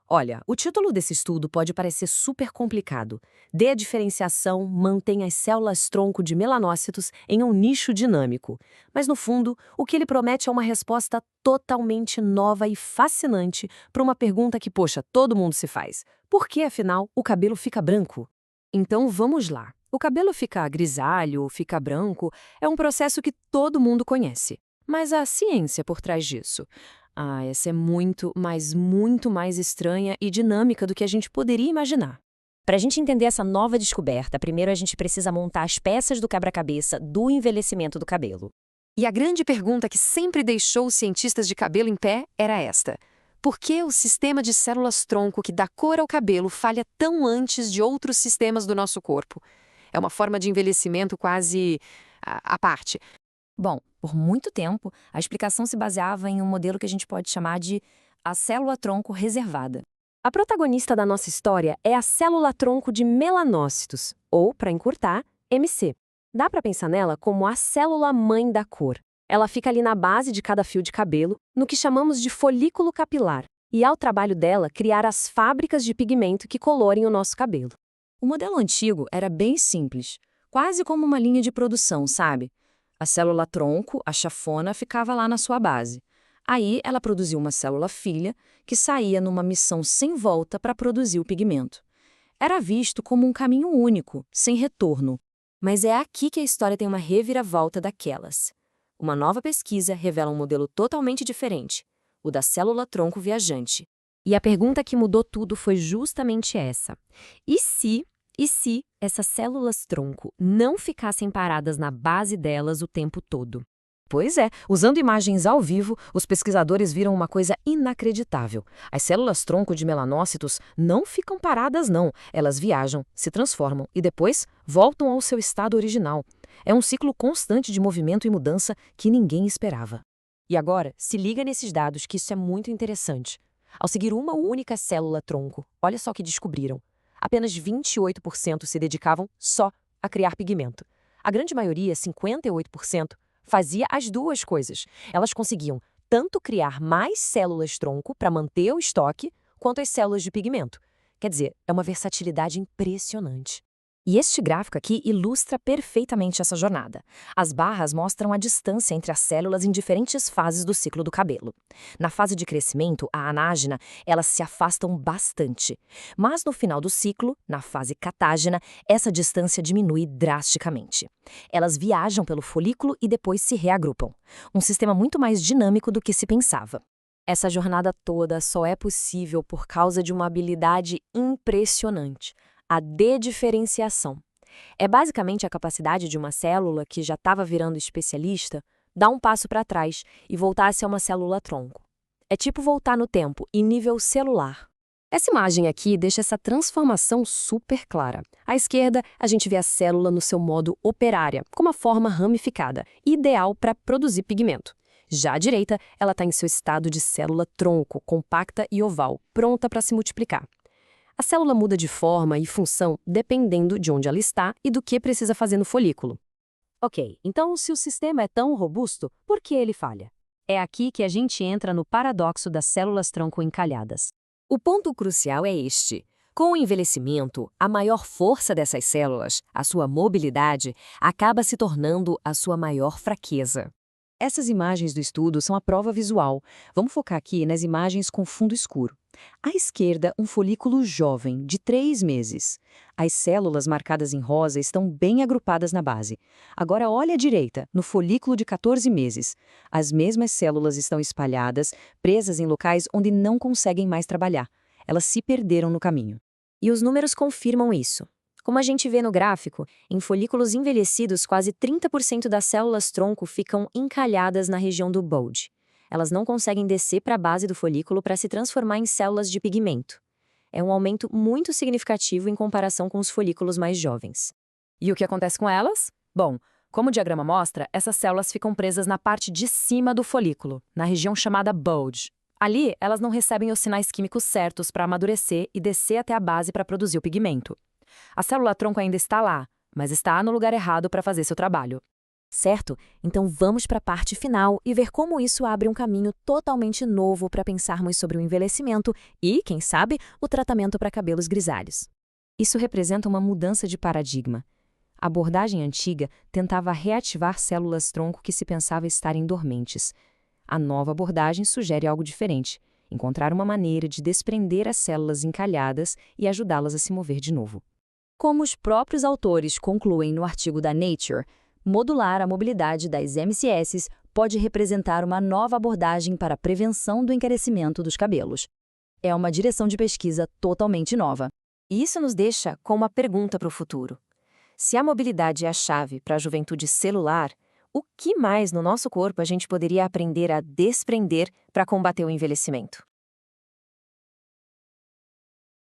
Olha, o título desse estudo pode parecer super complicado. Dê a diferenciação, mantenha as células-tronco de melanócitos em um nicho dinâmico. Mas, no fundo, o que ele promete é uma resposta totalmente nova e fascinante para uma pergunta que, poxa, todo mundo se faz. Por que, afinal, o cabelo fica branco? Então, vamos lá. O cabelo ficar grisalho ou ficar branco é um processo que todo mundo conhece. Mas a ciência por trás disso? Essa é muito, mas muito mais estranha e dinâmica do que a gente poderia imaginar. Para a gente entender essa nova descoberta, primeiro a gente precisa montar as peças do quebra-cabeça do envelhecimento do cabelo. E a grande pergunta que sempre deixou os cientistas de cabelo em pé era esta: por que o sistema de células-tronco que dá cor ao cabelo falha tão antes de outros sistemas do nosso corpo? É uma forma de envelhecimento quase à parte. Bom, por muito tempo, a explicação se baseava em um modelo que a gente pode chamar de a célula-tronco reservada. A protagonista da nossa história é a célula-tronco de melanócitos, ou, para encurtar, MC. Dá para pensar nela como a célula-mãe da cor. Ela fica ali na base de cada fio de cabelo, no que chamamos de folículo capilar, e ao trabalho dela criar as fábricas de pigmento que colorem o nosso cabelo. O modelo antigo era bem simples, quase como uma linha de produção, sabe? A célula-tronco, a chafona, ficava lá na sua base. Aí ela produzia uma célula-filha que saía numa missão sem volta para produzir o pigmento. Era visto como um caminho único, sem retorno. Mas é aqui que a história tem uma reviravolta daquelas. Uma nova pesquisa revela um modelo totalmente diferente, o da célula-tronco viajante. E a pergunta que mudou tudo foi justamente essa. E se essas células-tronco não ficassem paradas na base delas o tempo todo? Pois é, usando imagens ao vivo, os pesquisadores viram uma coisa inacreditável. As células-tronco de melanócitos não ficam paradas, não. Elas viajam, se transformam e depois voltam ao seu estado original. É um ciclo constante de movimento e mudança que ninguém esperava. E agora, se liga nesses dados que isso é muito interessante. Ao seguir uma única célula-tronco, olha só o que descobriram. Apenas 28% se dedicavam só a criar pigmento. A grande maioria, 58%, fazia as duas coisas. Elas conseguiam tanto criar mais células-tronco para manter o estoque, quanto as células de pigmento. Quer dizer, é uma versatilidade impressionante. E este gráfico aqui ilustra perfeitamente essa jornada. As barras mostram a distância entre as células em diferentes fases do ciclo do cabelo. Na fase de crescimento, a anágena, elas se afastam bastante. Mas no final do ciclo, na fase catágena, essa distância diminui drasticamente. Elas viajam pelo folículo e depois se reagrupam. Um sistema muito mais dinâmico do que se pensava. Essa jornada toda só é possível por causa de uma habilidade impressionante. A dediferenciação. É basicamente a capacidade de uma célula que já estava virando especialista dar um passo para trás e voltar a ser uma célula-tronco. É tipo voltar no tempo, em nível celular. Essa imagem aqui deixa essa transformação super clara. À esquerda, a gente vê a célula no seu modo operária, com uma forma ramificada, ideal para produzir pigmento. Já à direita, ela está em seu estado de célula-tronco, compacta e oval, pronta para se multiplicar. A célula muda de forma e função dependendo de onde ela está e do que precisa fazer no folículo. Ok, então se o sistema é tão robusto, por que ele falha? É aqui que a gente entra no paradoxo das células-tronco encalhadas. O ponto crucial é este. Com o envelhecimento, a maior força dessas células, a sua mobilidade, acaba se tornando a sua maior fraqueza. Essas imagens do estudo são a prova visual. Vamos focar aqui nas imagens com fundo escuro. À esquerda, um folículo jovem, de 3 meses. As células marcadas em rosa estão bem agrupadas na base. Agora olha à direita, no folículo de 14 meses. As mesmas células estão espalhadas, presas em locais onde não conseguem mais trabalhar. Elas se perderam no caminho. E os números confirmam isso. Como a gente vê no gráfico, em folículos envelhecidos, quase 30% das células-tronco ficam encalhadas na região do bulge. Elas não conseguem descer para a base do folículo para se transformar em células de pigmento. É um aumento muito significativo em comparação com os folículos mais jovens. E o que acontece com elas? Bom, como o diagrama mostra, essas células ficam presas na parte de cima do folículo, na região chamada bulge. Ali, elas não recebem os sinais químicos certos para amadurecer e descer até a base para produzir o pigmento. A célula-tronco ainda está lá, mas está no lugar errado para fazer seu trabalho. Certo? Então vamos para a parte final e ver como isso abre um caminho totalmente novo para pensarmos sobre o envelhecimento e, quem sabe, o tratamento para cabelos grisalhos. Isso representa uma mudança de paradigma. A abordagem antiga tentava reativar células-tronco que se pensava estarem dormentes. A nova abordagem sugere algo diferente: encontrar uma maneira de desprender as células encalhadas e ajudá-las a se mover de novo. Como os próprios autores concluem no artigo da Nature, modular a mobilidade das MCS pode representar uma nova abordagem para a prevenção do encarecimento dos cabelos. É uma direção de pesquisa totalmente nova. E isso nos deixa com uma pergunta para o futuro. Se a mobilidade é a chave para a juventude celular, o que mais no nosso corpo a gente poderia aprender a desprender para combater o envelhecimento?